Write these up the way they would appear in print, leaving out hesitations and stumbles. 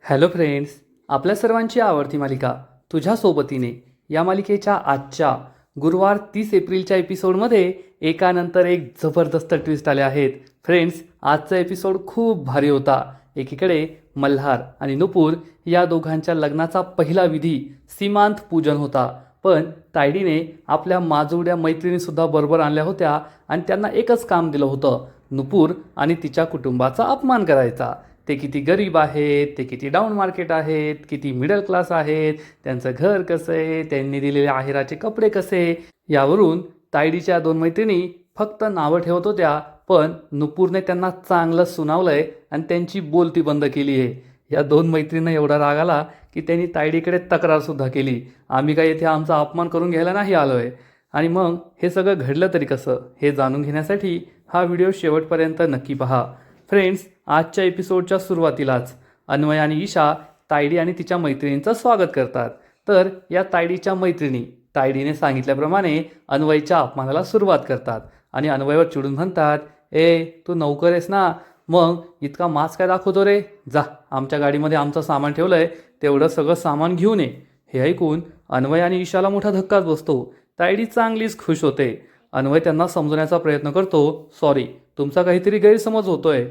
Hello friends, आपल्या सर्वांची आवडती मालिका तुझ्या सोबतीने या मालिकेच्या आजच्या गुरुवार 30 एप्रिलच्या एपिसोडमध्ये एकानंतर एक जबरदस्त ट्विस्ट आले आहेत. फ्रेंड्स, आजचा एपिसोड खूप भारी होता. एकीकडे मल्हार आणि नुपूर या दोघांच्या लग्नाचा पहिला विधी सीमांत पूजन होता. पण तायडीने आपल्या माजुरड्या मैत्रिणीसुद्धा बरोबर आणल्या होत्या आणि त्यांना एकच काम दिलं होतं, नुपूर आणि तिच्या कुटुंबाचा अपमान करायचा. ते किती गरीब आहेत, ते किती डाऊन मार्केट आहेत, किती मिडल क्लास आहेत, त्यांचं घर कसं आहे, त्यांनी दिलेले आहेराचे कपडे कसे. यावरून तायडीच्या दोन मैत्रिणी फक्त नावं ठेवत होत्या, पण नुपूरने त्यांना चांगलं सुनावलंय आणि त्यांची बोलती बंद केली आहे. या दोन मैत्रिणींना एवढा राग आला की त्यांनी तायडीकडे तक्रारसुद्धा केली. आम्ही काय इथे आमचा अपमान करून घ्यायला नाही आलो आहे. आणि मग हे सगळं घडलं तरी कसं, हे जाणून घेण्यासाठी हा व्हिडिओ शेवटपर्यंत नक्की पहा. फ्रेंड्स, आजच्या एपिसोडच्या सुरुवातीलाच अन्वय आणि ईशा तायडी आणि तिच्या मैत्रिणींचं स्वागत करतात. तर या तायडीच्या मैत्रिणी तायडीने सांगितल्याप्रमाणे अन्वयच्या अपमानाला सुरुवात करतात आणि अन्वयवर चिडून म्हणतात, ए तू नौकर आहेस ना, मग इतका मास्क काय दाखवतो रे, जा आमच्या गाडीमध्ये आमचं सामान ठेवलं आहे, तेवढं सगळं सामान घेऊन ये. हे ऐकून अन्वय आणि ईशाला मोठा धक्काच बसतो. तायडी चांगलीच खुश होते. अन्वय त्यांना समजवण्याचा प्रयत्न करतो, सॉरी तुमचा काहीतरी गैरसमज होतोय,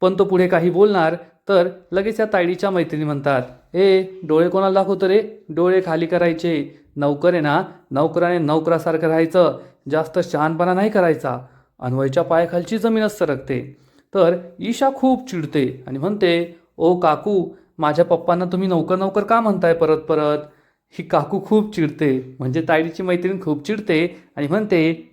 पण तो पुढे काही बोलणार तर लगेच या तायडीच्या मैत्रिणी म्हणतात, ए डोळे कोणाला दाखवतो रे, डोळे खाली करायचे, नौकर आहे ना, नौकराने नौकरासारखं राहायचं, जास्त शहाणपणा नाही करायचा. अन्वयच्या पायाखालची जमीनच सरकते. तर ईशा खूप चिडते आणि म्हणते, ओ काकू, माझ्या पप्पांना तुम्ही नौकर नौकर का म्हणताय परत परत. ही काकू खूप चिडते, म्हणजे तायडीची मैत्रीण खूप चिडते आणि म्हणते,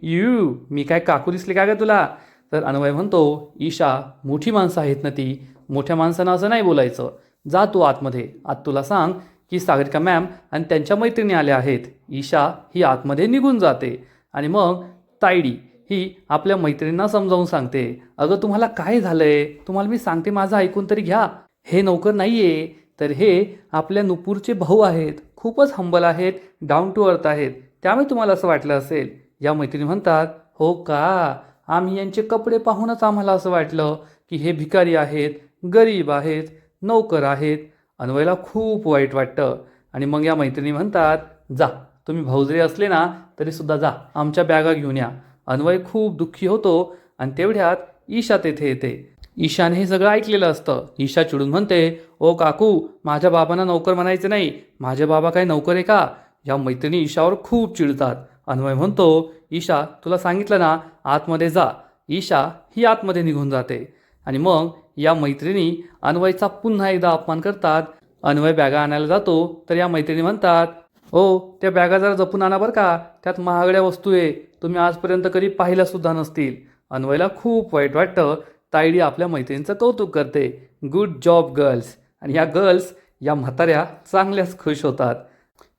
मी काय काकू दिसले का ग तुला. तर अन्वय म्हणतो, ईशा मोठी माणसं आहेत ना ती, मोठ्या माणसांना असं नाही बोलायचं, जा तू आतमध्ये, आत तुला सांग की सागरिका मॅम आणि त्यांच्या मैत्रिणी आल्या आहेत. ईशा ही आतमध्ये निघून जाते आणि मग तायडी ही आपल्या मैत्रिणींना समजावून सांगते, अगं तुम्हाला काय झालंय, तुम्हाला मी सांगते माझं ऐकून तरी घ्या. हे नौकर नाही आहे, तर हे आपल्या नुपूरचे भाऊ आहेत, खूपच हंबल आहेत, डाऊन टू अर्थ आहेत, त्यामुळे तुम्हाला असं वाटलं असेल. या मैत्रिणी म्हणतात, हो का, आम्ही यांचे कपडे पाहूनच आम्हाला असं वाटलं की हे भिकारी आहेत, गरीब आहेत, नौकर आहेत. अन्वयला खूप वाईट वाटतं आणि मग या मैत्रिणी म्हणतात, जा तुम्ही भाऊ जरी असले ना तरीसुद्धा जा आमच्या बॅगा घेऊन या. अन्वय खूप दुःखी होतो आणि तेवढ्यात ईशा तेथे येते. ईशाने हे सगळं ऐकलेलं असतं. ईशा चिडून म्हणते, ओ काकू, माझ्या बाबांना नौकर म्हणायचं नाही, माझे बाबा काय नौकर आहे का. या मैत्रिणी ईशावर खूप चिडतात. अन्वय म्हणतो, ईशा तुला सांगितलं ना आतमध्ये जा. ईशा ही आतमध्ये निघून जाते आणि मग या मैत्रिणी अन्वयचा पुन्हा एकदा अपमान करतात. अन्वय बॅगा आणायला जातो तर या मैत्रिणी म्हणतात, ओ त्या बॅगा जरा जपून आणा बरं का, त्यात महागड्या वस्तू आहे, तुम्ही आजपर्यंत कधी पाहिल्यासुद्धा नसतील. अन्वयला खूप वाईट वाटतं. तायडी आपल्या मैत्रिणींचं कौतुक करते, गुड जॉब गर्ल्स. आणि या गर्ल्स या म्हाताऱ्या चांगल्याच खुश होतात.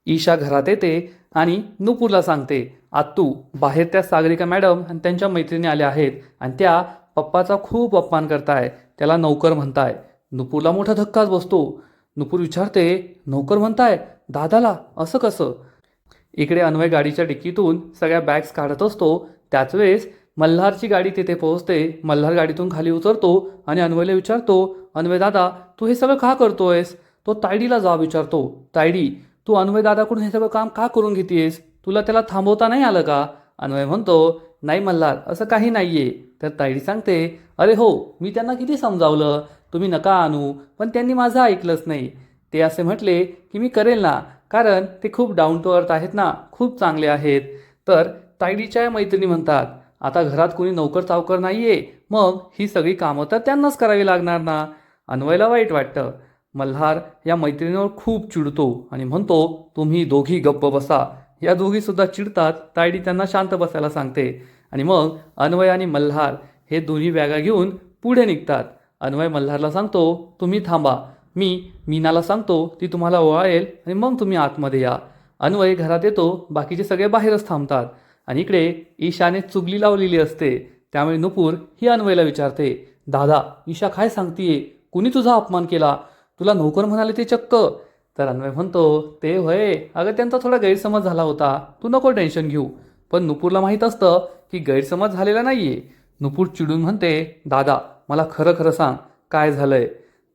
ईशा घरात येते आणि नुपूरला सांगते, आत्तू बाहेर त्या सागरिका मॅडम आणि त्यांच्या मैत्रिणी आल्या आहेत आणि त्या पप्पाचा खूप अपमान करताय, त्याला नौकर म्हणताय. नुपूरला मोठा धक्काच बसतो. नुपूर विचारते, नौकर म्हणताय दादाला, असं कसं. इकडे अन्वय गाडीच्या डिक्कीतून सगळ्या बॅग्स काढत असतो. त्याच वेळेस मल्हारची गाडी तिथे पोहोचते. मल्हार गाडीतून खाली उतरतो आणि अन्वयला विचारतो, अन्वय दादा तू हे सगळं का करतोयस. तो तायडीला जाब विचारतो, तायडी तू अन्वय दादाकडून हे सगळं काम का करून घेतेस, तुला त्याला थांबवता नाही आलं का. अन्वय म्हणतो, नाही मल्हार असं काही नाही आहे. तर तायडी सांगते, अरे हो, मी त्यांना किती समजावलं, तुम्ही नका आणू, पण त्यांनी माझं ऐकलंच नाही. ते असे म्हटले की मी करेल ना, कारण ते खूप डाऊन टू अर्थ आहेत ना, खूप चांगले आहेत. तर तायडीच्या मैत्रिणी म्हणतात, आता घरात कोणी नौकर चावकर नाही आहे, मग ही सगळी कामं तर त्यांनाच करावी लागणार ना. अन्वयला वाईट वाटतं. मल्हार या मैत्रिणीवर खूप चिडतो आणि म्हणतो, तुम्ही दोघी गप्प बसा. या दोघीसुद्धा चिडतात. तायडी त्यांना शांत बसायला सांगते आणि मग अन्वय आणि मल्हार हे दोन्ही बॅगा घेऊन पुढे निघतात. अन्वय मल्हारला सांगतो, तुम्ही थांबा, मी मीनाला सांगतो ती तुम्हाला ओवाळेल आणि मग तुम्ही आतमध्ये या. अन्वय घरात येतो, बाकीचे सगळे बाहेरच थांबतात आणि इकडे ईशाने चुगली लावलेली असते. त्यामुळे नुपूर ही अन्वयला विचारते, दादा ईशा काय सांगतीये, कुणी तुझा अपमान केला, तुला नोकर म्हणाले ते चक्क. तर अन्वय म्हणतो, ते होय, अगं त्यांचा थोडा गैरसमज झाला होता, तू नको टेन्शन घेऊ. पण नुपूरला माहीत असतं की गैरसमज झालेला नाहीये. नुपूर चिडून म्हणते, दादा मला खरं खरं सांग काय झालंय.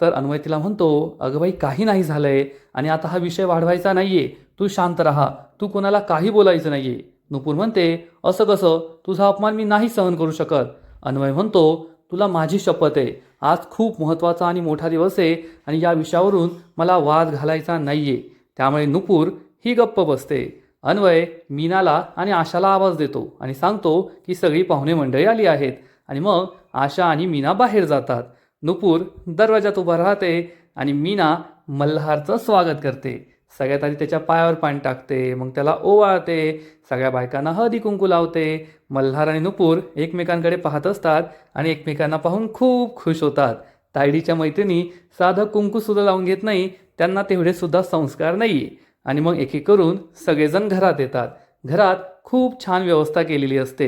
तर अन्वय तिला म्हणतो, अगं बाई काही नाही झालंय आणि आता हा विषय वाढवायचा नाहीये, तू शांत राहा, तू कोणाला काही बोलायचं नाहीये. नुपूर म्हणते, असं कसं, तुझा अपमान मी नाही सहन करू शकत. अन्वय म्हणतो, तुला माझी शपथ आहे, आज खूप महत्त्वाचा आणि मोठा दिवस आहे आणि या विषयावरून मला वाद घालायचा नाहीये. त्यामुळे नुपूर ही गप्प बसते. अन्वय मीनाला आणि आशाला आवाज देतो आणि सांगतो की सगळी पाहुणे मंडळी आली आहेत आणि मग आशा आणि मीना बाहेर जातात. नुपूर दरवाजात उभा राहते आणि मीना मल्हारचं स्वागत करते. सगळ्यात आधी त्याच्या पायावर पाणी टाकते, मग त्याला ओवाळते, सगळ्या बायकांना हळदी कुंकू लावते. मल्हार आणि नुपूर एकमेकांकडे पाहत असतात आणि एकमेकांना पाहून खूप खुश होतात. तायडीच्या मैत्रिणी साधं कुंकूसुद्धा लावून घेत नाही, त्यांना तेवढे सुद्धा संस्कार नाही. आणि मग एक एक करून सगळेजण घरात येतात. घरात खूप छान व्यवस्था केलेली असते,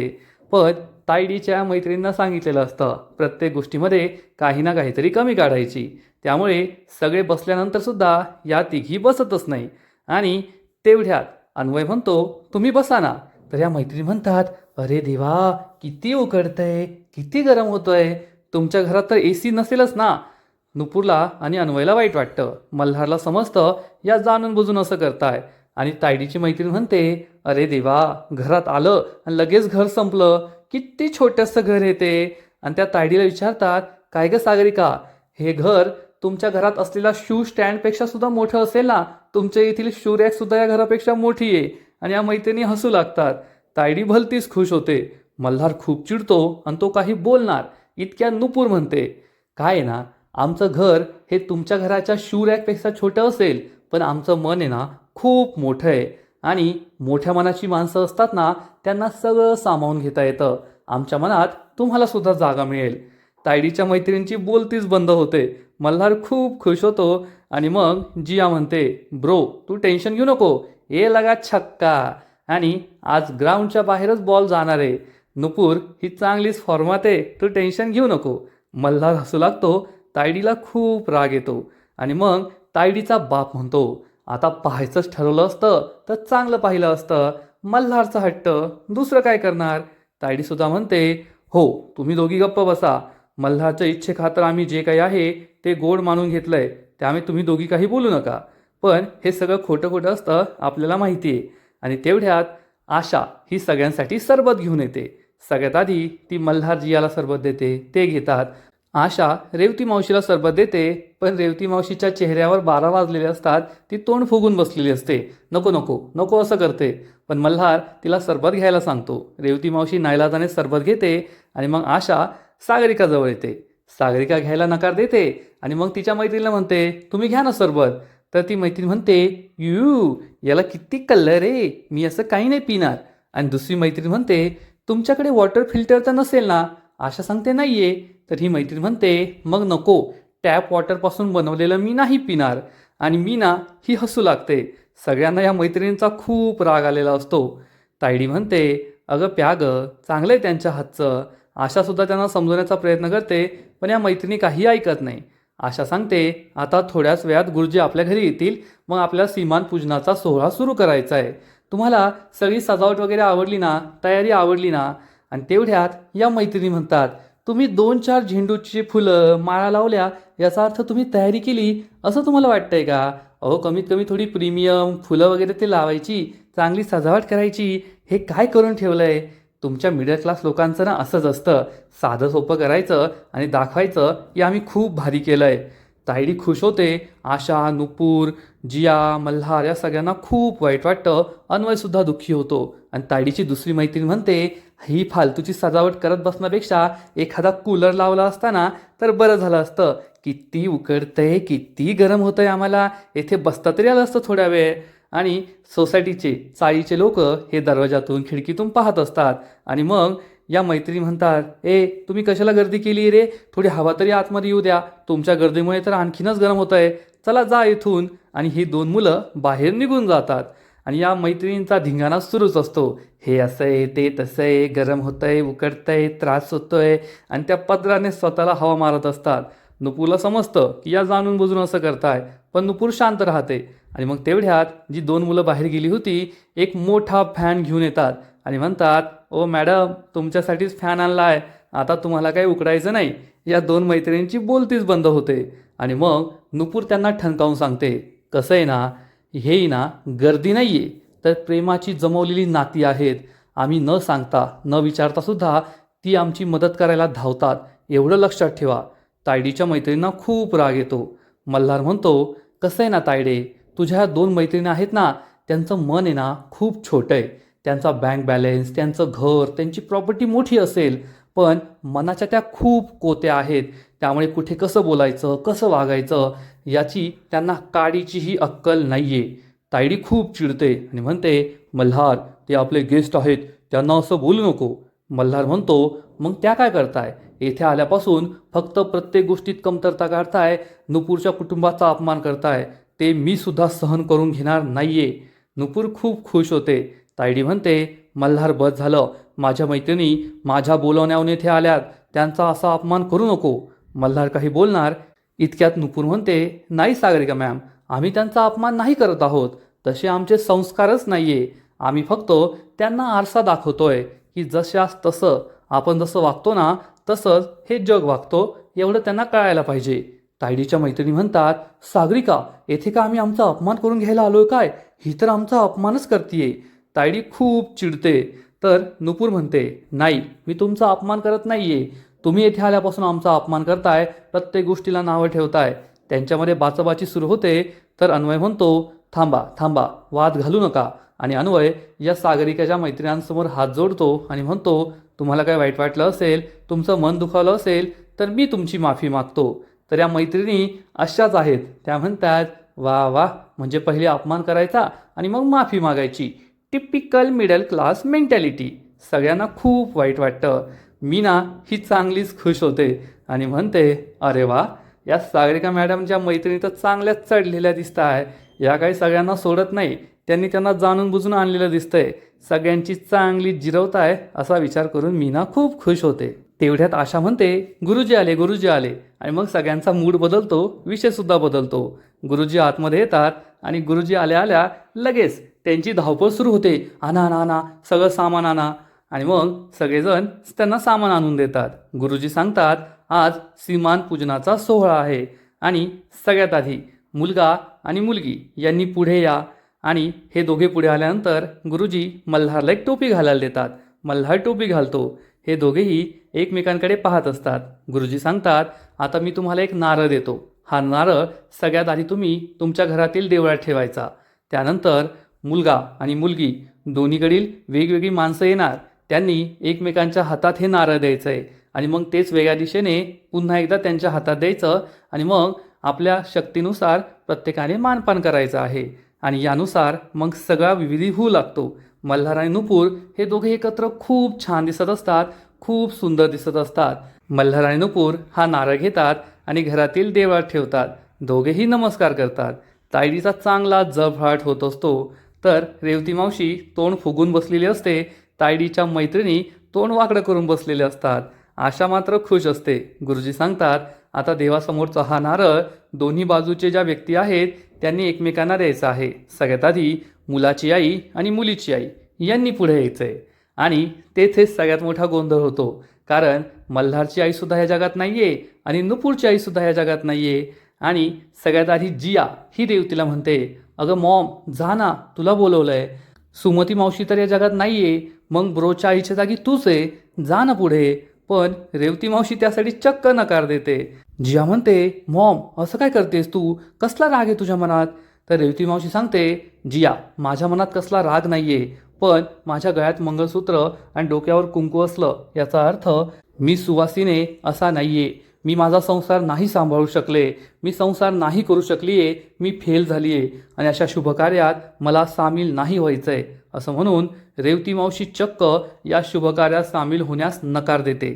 पण तायडीच्या मैत्रिणींना सांगितलेलं असतं प्रत्येक गोष्टीमध्ये काही ना काहीतरी कमी काढायची. त्यामुळे सगळे बसल्यानंतर सुद्धा या तिघी बसतच नाही. आणि तेवढ्यात अन्वय म्हणतो, तुम्ही बसा ना. तर या मैत्रिणी म्हणतात, अरे देवा, किती उकडतंय, किती गरम होतंय, तुमच्या घरात तर AC नसेलच ना. नुपूरला आणि अन्वयला वाईट वाटतं. मल्हारला समजतं या जाणून बुजून असं करताय. आणि तायडीची मैत्रीण म्हणते, अरे देवा, घरात आलं आणि लगेच घर संपलं, किती छोटंसं घर आहे ते. आणि त्या तायडीला विचारतात, काय गं सागरिका, हे घर तुमच्या घरात असलेला शू स्टँडपेक्षा सुद्धा मोठं असेल ना, तुमच्या येथील शू रॅक सुद्धा या घरापेक्षा मोठी आहे. आणि या मैत्रिणी हसू लागतात. तायडी भलतीच खुश होते. मल्हार खूप चिडतो आणि तो काही बोलणार इतक्या नुपूर म्हणते, काय आहे ना, आमचं घर हे तुमच्या घराच्या शू रॅकपेक्षा छोटं असेल, पण आमचं मन आहे ना खूप मोठं आहे आणि मोठ्या मनाची माणसं असतात ना, त्यांना सगळं सामावून घेता येतं. आमच्या मनात तुम्हाला सुद्धा जागा मिळेल. तायडीच्या मैत्रिणींची बोलतीच बंद होते. मल्हार खूप खुश होतो आणि मग जिया म्हणते, ब्रो तू टेन्शन घेऊ नको, ये लगा छक्का, आणि आज ग्राउंडच्या बाहेरच बॉल जाणार आहे. नुपूर ही चांगलीच फॉर्मात आहे, तू टेन्शन घेऊ नको. मल्हार हसू लागतो. तायडीला खूप राग येतो आणि मग तायडीचा बाप म्हणतो, आता पाहायचंच ठरवलं असतं तर चांगलं पाहिलं असतं. मल्हारचा हट्ट, दुसरं काय करणार. तायडीसुद्धा म्हणते, हो तुम्ही दोघी गप्प बसा. मल्हारच्या इच्छेखातर आम्ही जे काही आहे ते गोड मानून घेतलंय, त्यामुळे तुम्ही दोघी काही बोलू नका. पण हे सगळं खोटं खोटं असतं आपल्याला माहिती आहे. आणि तेवढ्यात आशा ही सगळ्यांसाठी सरबत घेऊन येते. सगळ्यात आधी ती मल्हार जियाला सरबत देते, ते घेतात. आशा रेवती मावशीला सरबत देते, पण रेवती मावशीच्या चेहऱ्यावर 12 वाजलेले असतात. ती तोंड फुगून बसलेली असते. नको नको नको असं करते, पण मल्हार तिला सरबत घ्यायला सांगतो. रेवती मावशी नाईलाजाने सरबत घेते आणि मग आशा सागरिकाजवळ येते. सागरिका घ्यायला नकार देते आणि मग तिच्या मैत्रिणीला म्हणते, तुम्ही घ्या ना सरबत. तर ती मैत्रीण म्हणते, यू याला किती कलर आहे, मी असं काही नाही पिणार. आणि दुसरी मैत्रीण म्हणते, तुमच्याकडे वॉटर फिल्टर तर नसेल ना. आशा सांगते नाहीये. तर ही मैत्रीण म्हणते, मग नको, टॅप वॉटरपासून बनवलेलं मी नाही पिणार. आणि मीना ही हसू लागते. सगळ्यांना या मैत्रिणींचा खूप राग आलेला असतो. तायडी म्हणते, अगं प्या गं, चांगलं आहे त्यांच्या हातचं. आशासुद्धा त्यांना समजवण्याचा प्रयत्न करते, पण या मैत्रिणी काही ऐकत नाही. आशा सांगते, आता थोड्याच वेळात गुरुजी आपल्या घरी येतील, मग आपल्याला सीमान पूजनाचा सोहळा सुरू करायचा आहे. तुम्हाला सगळी सजावट वगैरे आवडली ना, तयारी आवडली ना. आणि तेवढ्यात या मैत्रिणी म्हणतात, तुम्ही 2-4 झेंडूची फुलं माळा लावल्या याचा अर्थ तुम्ही तयारी केली असं तुम्हाला वाटतंय का. अहो कमीत कमी थोडी प्रीमियम फुलं वगैरे ते लावायची, चांगली सजावट करायची. हे काय करून ठेवलं आहे. तुमच्या मिडल क्लास लोकांचं ना असंच असतं, साधं सोपं करायचं आणि दाखवायचं की आम्ही खूप भारी केलं आहे. तायडी खुश होते. आशा, नुपूर, जिया, मल्हार या सगळ्यांना खूप वाईट वाटतं. अन्वयसुद्धा दुःखी होतो. आणि तायडीची दुसरी मैत्रीण म्हणते, ही फालतूची सजावट करत बसण्यापेक्षा एखादा कूलर लावला असताना तर बरं झालं असतं. किती उकडतंय, किती गरम होतंय आम्हाला, येथे बसता तरी आलं असतं थोड्या वेळ. आणि सोसायटीचे चाळीचे लोक हे दरवाजातून खिडकीतून पाहत असतात. आणि मग या मैत्रिणी म्हणतात, ए तुम्ही कशाला गर्दी केली रे, थोडी हवा तरी आतमध्ये येऊ द्या, तुमच्या गर्दीमुळे तर आणखीनच गरम होत आहे, चला जा इथून. आणि ही 2 मुलं बाहेर निघून जातात. आणि या मैत्रिणींचा धिंगाणा सुरूच असतो. हे असं आहे, ते तसं आहे, गरम होतंय, उकडतंय, त्रास होतोय. आणि त्या पदराने स्वतःला हवा मारत असतात. नुपूरला समजतं की या जाणून बुजून असं करताय, पण नुपूर शांत राहते. आणि मग तेवढ्यात जी 2 मुलं बाहेर गेली होती, एक मोठा फॅन घेऊन येतात आणि म्हणतात, ओ मॅडम तुमच्यासाठीच फॅन आणला आहे, आता तुम्हाला काही उकडायचं नाही. या 2 मैत्रिणींची बोलतीच बंद होते. आणि मग नुपूर त्यांना ठणकावून सांगते, कसं आहे ना, हे ना गर्दी नाही आहे, तर प्रेमाची जमवलेली नाती आहेत. आम्ही न सांगता न विचारतासुद्धा ती आमची मदत करायला धावतात, एवढं लक्षात ठेवा. तायडीच्या मैत्रिणींना खूप राग येतो. मल्हार म्हणतो, कसं आहे ना तायडे, तुझ्या ह्या 2 मैत्रिणी आहेत ना, त्यांचं मन आहे ना खूप छोटं आहे. त्यांचा बँक बॅलन्स, त्यांचं घर, त्यांची प्रॉपर्टी मोठी असेल, पण मनाच्या त्या खूप कोत्या आहेत. त्यामुळे कुठे कसं बोलायचं, कसं वागायचं याची त्यांना काडीचीही अक्कल नाही आहे. तायडी खूप चिडते आणि म्हणते, मल्हार, ते आपले गेस्ट आहेत, त्यांना असं बोलू नको. मल्हार म्हणतो, मग त्या काय करताय? येथे आल्यापासून फक्त प्रत्येक गोष्टीत कमतरता काढताय, नुपूरच्या कुटुंबाचा अपमान करताय. ते मी सुद्धा सहन करून घेणार नाहीये. नुपूर खूप खुश होते. तायडी म्हणते, मल्हार बस झालं, माझ्या मैत्रिणी माझ्या बोलवण्याहून येथे आल्यात, त्यांचा असा अपमान करू नको. मल्हार काही बोलणार इतक्यात नुपूर म्हणते, नाही सागरिका मॅम, आम्ही त्यांचा अपमान नाही करत आहोत. तसे आमचे संस्कारच नाहीये. आम्ही फक्त त्यांना आरसा दाखवतोय की जशास तसं आपण जसं वागतो ना, तसंच हे जग वागतो, एवढं त्यांना कळायला पाहिजे. तायडीच्या मैत्रिणी म्हणतात, सागरिका, येथे का आम्ही आमचा अपमान करून घ्यायला आलोय काय? ही तर आमचा अपमानच करतीये. तायडी खूप चिडते. तर नुपूर म्हणते, नाही, मी तुमचा अपमान करत नाहीये. तुम्ही येथे आल्यापासून आमचा अपमान करताय, प्रत्येक गोष्टीला नावं ठेवताय. त्यांच्यामध्ये बाचाबाची सुरू होते. तर अन्वय म्हणतो, थांबा थांबा, वाद घालू नका. आणि अन्वय या सागरिकाच्या मैत्रिणींसमोर हात जोडतो आणि म्हणतो, तुम्हाला काय वाईट वाटलं असेल, तुमचं मन दुखावलं असेल, तर मी तुमची माफी मागतो. तर या मैत्रिणी अशाच आहेत. त्या म्हणतात, वा वा, म्हणजे पहिले अपमान करायचा आणि मग माफी मागायची. Typical middle class mentality. सगळ्यांना खूप वाईट वाटतं. मीना ही चांगलीच खुश होते आणि म्हणते, अरे वा, या सागरिका मॅडमच्या मैत्रिणी तर चांगल्याच चढलेल्या दिसत आहे. या काही सगळ्यांना सोडत नाही, त्यांनी त्यांना जाणून बुजून आणलेलं दिसतंय. सगळ्यांची चांगली जिरवताय असा विचार करून मीना खूप खुश होते. तेवढ्यात आशा म्हणते, गुरुजी आले, गुरुजी आले. आणि मग सगळ्यांचा मूड बदलतो, विषयसुद्धा बदलतो. गुरुजी आतमध्ये येतात आणि गुरुजी आल्या आल्या लगेच त्यांची धावपळ सुरू होते. आणा आणा आणा, सगळं सामान आणा. आणि मग सगळेजण त्यांना सामान आणून देतात. गुरुजी सांगतात, आज सीमान पूजनाचा सोहळा आहे आणि सगळ्यात आधी मुलगा आणि मुलगी यांनी पुढे या. आणि हे दोघे पुढे आल्यानंतर गुरुजी मल्हारला एक टोपी घालायला देतात. मल्हार टोपी घालतो. हे दोघेही एकमेकांकडे पाहत असतात. गुरुजी सांगतात, आता मी तुम्हाला एक नारळ देतो. हा नारळ सगळ्यात आधी तुम्ही तुमच्या घरातील देवळात ठेवायचा. त्यानंतर मुलगा आणि मुलगी दोन्हीकडील वेगवेगळी माणसं येणार. त्यांनी एकमेकांच्या हातात हे नारळ द्यायचं आहे आणि मग तेच वेगळ्या दिशेने पुन्हा एकदा त्यांच्या हातात द्यायचं आणि मग आपल्या शक्तीनुसार प्रत्येकाने मानपान करायचं आहे. आणि यानुसार मग सगळा विविधी होऊ लागतो. मल्हार आणि नुपूर हे दोघे एकत्र खूप छान दिसत असतात, खूप सुंदर दिसत असतात. मल्हार आणि नुपूर हा नारळ घेतात आणि घरातील देवळात ठेवतात. दोघेही नमस्कार करतात. तायडीचा चांगला जळफळाट होत असतो. तर रेवती मावशी तोंड फुगून बसलेली असते. तायडीच्या मैत्रिणी तोंड वाकडं करून बसलेले असतात. आशा मात्र खुश असते. गुरुजी सांगतात, आता देवासमोरचा हा नारळ दोन्ही बाजूचे ज्या व्यक्ती आहेत त्यांनी एकमेकांना द्यायचा आहे. सगळ्यात आधी मुलाची आई आणि मुलीची आई यांनी पुढे यायचं आहे. आणि तेथेच सगळ्यात मोठा गोंधळ होतो. कारण मल्हारची आईसुद्धा ह्या जगात नाही आहे आणि नुपूरची आईसुद्धा ह्या जगात नाही आहे. आणि सगळ्यात आधी जिया ही रेवतीला म्हणते, अगं मॉम, जा ना, तुला बोलवलं आहे. सुमती मावशी तर या जगात नाही आहे, मग ब्रोच्या आईच्या जागी तूच आहे, जा ना पुढे. पण रेवती मावशी त्यासाठी चक्क नकार देते. जिया म्हणते, मॉम, असं काय करतेस तू? कसला राग आहे तुझ्या मनात? तर रेवती मावशी सांगते, जिया, माझ्या मनात कसला राग नाही आहे, पण माझ्या गळ्यात मंगळसूत्र आणि डोक्यावर कुंकू असलं याचा अर्थ मी सुवासिने असा नाही आहे. मी माझा संसार नाही सांभाळू शकले, मी संसार नाही करू शकली आहे, मी फेल झाली आहे आणि अशा शुभकार्यात मला सामील नाही व्हायचं आहे. असं म्हणून रेवती मावशी चक्क या शुभकार्यात सामील होण्यास नकार देते.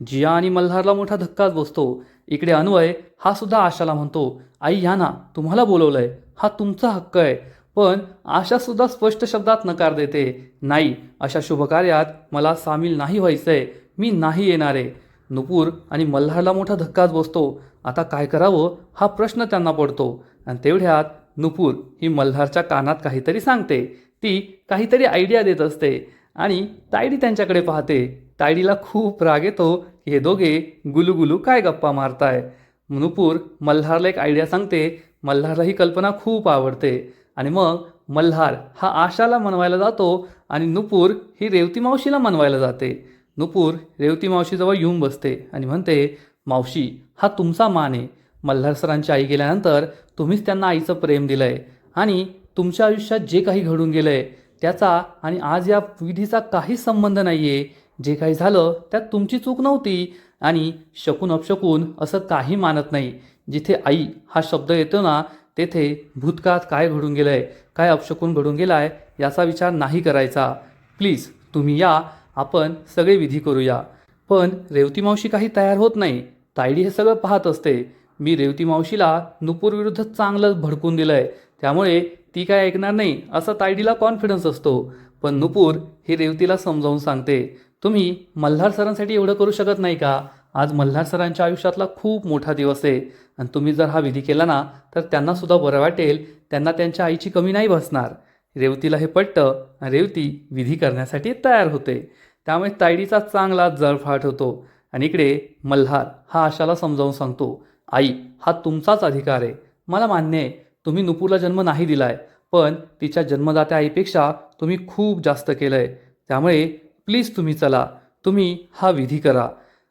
जिया आणि मल्हारला मोठा धक्काच बसतो. इकडे अन्वय हा सुद्धा आशाला म्हणतो, आई या ना, तुम्हाला बोलवलंय, हा तुमचा हक्क आहे. पण आशा सुद्धा स्पष्ट शब्दात नकार देते, नाही, अशा शुभकार्यात मला सामील नाही व्हायचंय, मी नाही येणार आहे. नुपूर आणि मल्हारला मोठा धक्काच बसतो. आता काय करावं हा प्रश्न त्यांना पडतो. आणि तेवढ्यात नुपूर ही मल्हारच्या कानात काहीतरी सांगते. ती काहीतरी आयडिया देत असते आणि तायडी त्यांच्याकडे पाहते. तायडीला खूप राग येतो की हे दोघे गुलुगुलू काय गप्पा मारताय. नुपूर मल्हारला एक आयडिया सांगते. मल्हारला ही कल्पना खूप आवडते आणि मग मल्हार हा आशाला मनवायला जातो आणि नुपूर ही रेवती मावशीला मनवायला जाते. नुपूर रेवती मावशीजवळ येऊन बसते आणि म्हणते, मावशी हा तुमचा मान आहे. मल्हार सरांची आई गेल्यानंतर तुम्हीच त्यांना आईचं प्रेम दिलं आहे आणि तुमच्या आयुष्यात जे काही घडून गेलं आहे त्याचा आणि आज या विधीचा काहीच संबंध नाही आहे. जे काही झालं त्यात तुमची चूक नव्हती आणि शकून अपशकून असं काही मानत नाही. जिथे आई हा शब्द येतो ना तेथे भूतकाळात काय घडून गेलं आहे, काय अपशकून घडून गेला आहे याचा विचार नाही करायचा. प्लीज तुम्ही या, आपण सगळे विधी करूया. पण रेवती मावशी काही तयार होत नाही. तायडी हे सगळं पाहत असते. मी रेवती मावशीला नुपूर विरुद्ध चांगलं भडकून दिलं आहे, त्यामुळे ती काय ऐकणार नाही असं तायडीला कॉन्फिडन्स असतो. पण नुपूर ही रेवतीला समजावून सांगते, तुम्ही मल्हार सरांसाठी एवढं करू शकत नाही का? आज मल्हार सरांच्या आयुष्यातला खूप मोठा दिवस आहे आणि तुम्ही जर हा विधी केला ना तर त्यांनासुद्धा बरं वाटेल. त्यांना त्यांच्या आईची कमी नाही भासणार. रेवतीला हे पटतं आणि रेवती विधी करण्यासाठी तयार होते. त्यामुळे तायडीचा चांगला जळफाट होतो आणि इकडे मल्हार हा आशाला समजावून सांगतो, आई हा तुमचाच अधिकार आहे. मला मान्य आहे तुम्ही नुपूरला जन्म नाही दिलाय, पण तिच्या जन्मदात्या आईपेक्षा तुम्ही खूप जास्त केलं आहे. त्यामुळे प्लीज तुम्ही चला, तुम्ही हा विधी करा.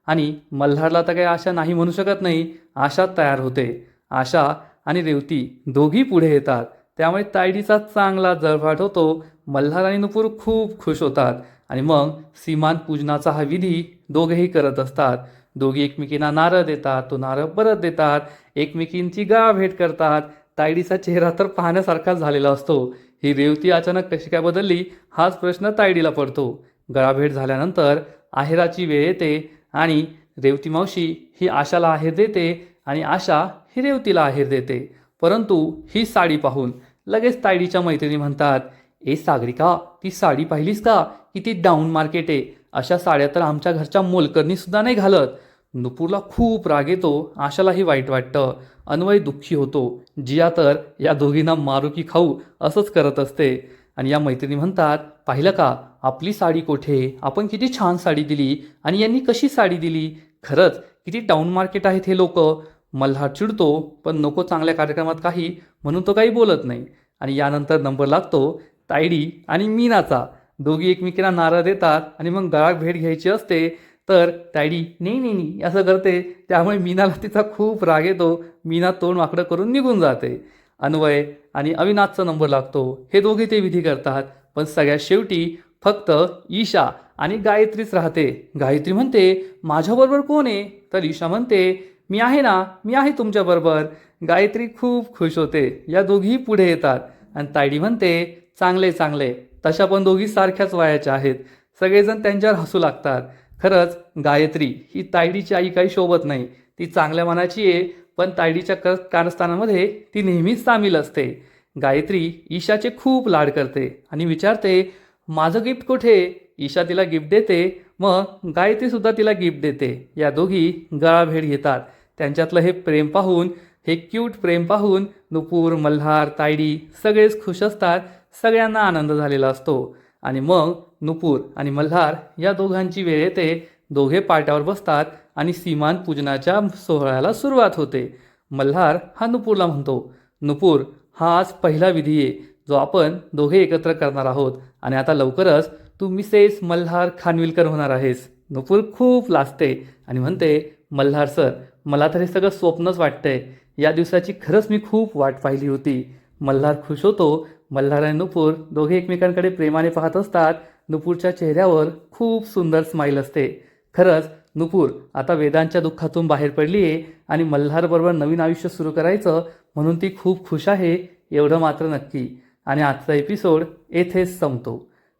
आणि मल्हारला तर काही आशा नाही म्हणू शकत नाही. आशा तयार होते. आशा आणि रेवती दोघी पुढे येतात. त्यामुळे तायडीचा चांगला जळफाट होतो. मल्हार आणि नुपूर खूप खुश होतात आणि मग सीमान पूजनाचा हा विधी दोघेही करत असतात. दोघी एकमेकींना नारळ देतात, तो नारळ परत देतात, एकमेकींची गाळभेट करतात. तायडीचा चेहरा तर पाहण्यासारखाच झालेला असतो. ही रेवती अचानक कशी काय बदलली हाच प्रश्न तायडीला पडतो. गळाभेट झाल्यानंतर आहेराची वेळ येते आणि रेवती मावशी ही आशाला आहेर देते आणि आशा ही रेवतीला आहेर देते. परंतु ही साडी पाहून लगेच तायडीच्या मैत्रिणी म्हणतात, ए सागरिका, ती साडी पाहिलीस का? किती डाऊन मार्केट आहे. अशा साड्या तर आमच्या घरच्या मोलकरणीसुद्धा नाही घालत. नुपूरला खूप राग येतो. आशालाही वाईट वाटतं. अन्वय दुःखी होतो. जिया तर या दोघींना मारू की खाऊ असंच करत असते. आणि या मैत्रिणी म्हणतात, पाहिलं का आपली साडी कोठे, आपण किती छान साडी दिली आणि यांनी कशी साडी दिली. खरंच किती डाऊन मार्केट आहेत हे लोक. मल्हार चिडतो, पण नको चांगल्या कार्यक्रमात काही म्हणून तो काही बोलत नाही. आणि यानंतर नंबर लागतो तायडी आणि मीनाचा. दोघी एकमेकींना नारळ देतात आणि मग गळा भेट घ्यायची असते तर तायडी नाही नाही नाही असं करते. त्यामुळे मीनाला तिचा खूप राग येतो. मीना तोंड वाकडं करून निघून जाते. अन्वय आणि अविनाशचा नंबर लागतो. हे दोघे ते विधी करतात. पण सगळ्यात शेवटी फक्त ईशा आणि गायत्रीच राहते. गायत्री म्हणते, माझ्याबरोबर कोण आहे? तर ईशा म्हणते, मी आहे ना, मी आहे तुमच्याबरोबर. गायत्री खूप खुश होते. या दोघीही पुढे येतात आणि तायडी म्हणते, चांगले चांगले, तशा पण दोघी सारख्याच वयाच्या आहेत. सगळेजण त्यांच्यावर हसू लागतात. खरंच गायत्री ही तायडीची आई काही शोभत नाही. ती चांगल्या मनाची आहे, पण तायडीच्या कारस्थानामध्ये ती नेहमीच सामील असते. गायत्री ईशाचे खूप लाड करते आणि विचारते, माझं गिफ्ट कुठे? ईशा तिला गिफ्ट देते. मग गायत्रीसुद्धा तिला गिफ्ट देते. या दोघी गळाभेट घेतात. त्यांच्यातलं हे प्रेम पाहून, हे क्यूट प्रेम पाहून नुपूर, मल्हार, तायडी सगळेच खुश असतात. सगळ्यांना आनंद झालेला असतो. आणि मग नुपूर आणि मल्हार या दोघांची वेळ येते. दोघे पाट्यावर बसतात आणि सीमान पूजनाच्या सोहळ्याला सुरुवात होते. मल्हार हा नुपूरला म्हणतो, नुपूर हा आज पहिला विधी आहे जो आपण दोघे एकत्र करणार आहोत आणि आता लवकरच तू मिसेस मल्हार खानविलकर होणार आहेस. नुपूर खूप लाजते आणि म्हणते, मल्हार सर, मला तर हे सगळं स्वप्नच वाटतंय. या दिवसाची खरंच मी खूप वाट पाहिली होती. मल्हार खुश होतो. मल्हार आणि नुपूर दोघे एकमेकांकडे प्रेमाने पाहत असतात. नुपूरच्या चेहऱ्यावर खूप सुंदर स्माईल असते. खरंच नुपूर आता वेदांच्या दुःखातून बाहेर पडली आहे आणि मल्हारबरोबर नवीन आयुष्य सुरू करायचं म्हणून ती खूप खुश आहे, एवढं मात्र नक्की. आणि आजचा एपिसोड येथेच संपतो.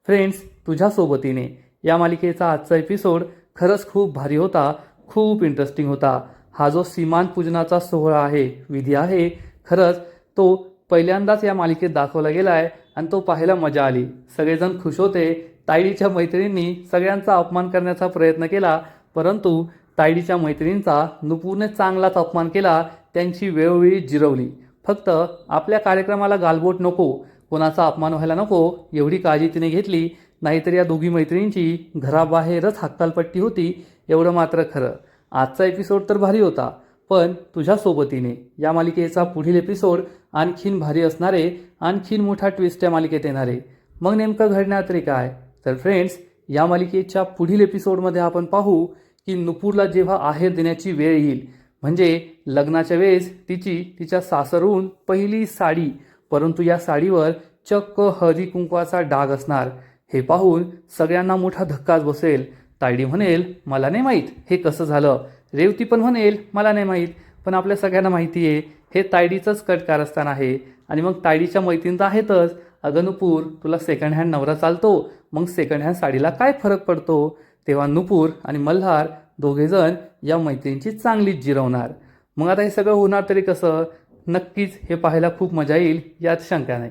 फ्रेंड्स, तुझ्या सोबतीने या मालिकेचा आजचा एपिसोड खरंच खूप भारी होता, खूप इंटरेस्टिंग होता. हा जो सीमान पूजनाचा सोहळा आहे, विधी आहे, खरंच तो पहिल्यांदाच या मालिकेत दाखवला गेला आहे आणि तो पाहायला मजा आली. सगळेजण खुश होते. तायडीच्या मैत्रिणींनी सगळ्यांचा अपमान करण्याचा प्रयत्न केला, परंतु तायडीच्या मैत्रिणींचा नुपूरने चांगलाच अपमान केला. त्यांची वेळोवेळी जिरवली. फक्त आपल्या कार्यक्रमाला गालबोट नको, कोणाचा अपमान व्हायला नको एवढी काळजी तिने घेतली. नाहीतर या दोघी मैत्रिणींची घराबाहेरच हकालपट्टी होती, एवढं मात्र खरं. आजचा एपिसोड तर भारी होता, पण तुझ्या सोबतीने या मालिकेचा पुढील एपिसोड आणखीन भारी असणारे, आणखीन मोठा ट्विस्ट या मालिकेत येणारे. मग नेमकं घडणार तरी काय? तर फ्रेंड्स, या मालिकेच्या पुढील एपिसोडमध्ये आपण पाहू की नुपूरला जेव्हा आहेर देण्याची वेळ येईल, म्हणजे लग्नाच्या वेळेस तिच्या सासरहून पहिली साडी, परंतु या साडीवर चक्क हळदी कुंकवाचा डाग असणार. हे पाहून सगळ्यांना मोठा धक्काच बसेल. तायडी म्हणेल मला नाही माहीत हे कसं झालं, रेवती पण म्हणेल मला नाही माहीत, पण आपल्या सगळ्यांना माहिती आहे हे तायडीचंच कट कारस्थान आहे. आणि मग तायडीच्या मैत्रीण तर आहेतच, अगं नुपूर तुला सेकंड हँड नवरा चालतो, मग सेकंड हँड साडीला काय फरक पडतो? तेव्हा नुपूर आणि मल्हार दोघेजण या मैत्रिणीची चांगलीच जिरवणार. मग आता हे सगळं होणार तरी कसं? नक्कीच हे पाहायला खूप मजा येईल, यात शंका नाही.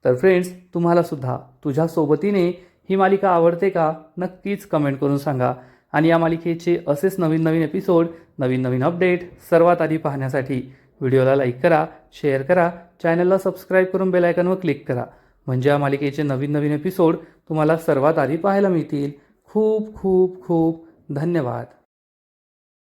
तर फ्रेंड्स, तुम्हाला सुद्धा तुझ्या सोबतीने ही मालिका आवडते का? नक्कीच कमेंट करून सांगा. आणि या मालिकेचे असेच नवीन नवीन एपिसोड, नवीन नवीन अपडेट सर्वात आधी पाहण्यासाठी व्हिडिओला लाईक करा, शेअर करा, चॅनलला सबस्क्राईब करून बेल आयकॉनवर क्लिक करा. म्हणजे या मालिकेचे नवीन नवीन एपिसोड तुम्हाला सर्वात आधी पाहायला मिळतील. खूप खूप खूप धन्यवाद.